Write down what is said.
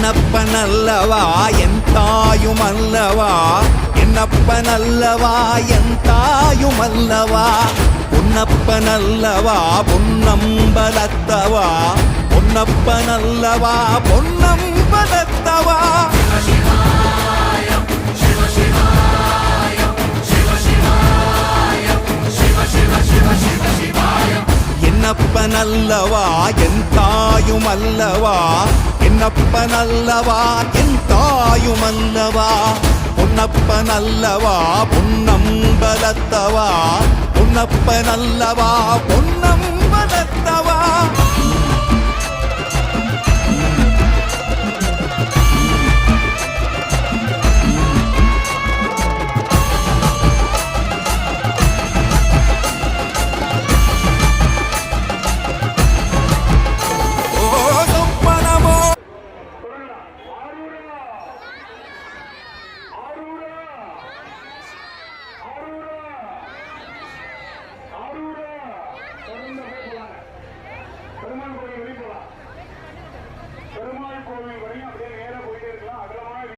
என்னப்பனல்லவா என் தாயுமல்லவா, என்னப்பனல்லவா என் தாயுமல்லவா, பொன்னப்பனல்லவா பொன்னம்பலத்தவா, பொன்னப்பனல்லவா பொன்னம்பலத்தவா. என்னப்பனல்லவா என் தாயுமல்லவா, என்னப்பனல்லவா என் தாயுமல்லவா, பொன்னப்பனல்லவா பொன்னம்பலத்தவா, பொன்னப்பனல்லவா பொன்னம்பலத்தவா. பெருமாள் கோவில் வரையும் அப்படியே நேரா போயிட்டே இருக்கலாம்.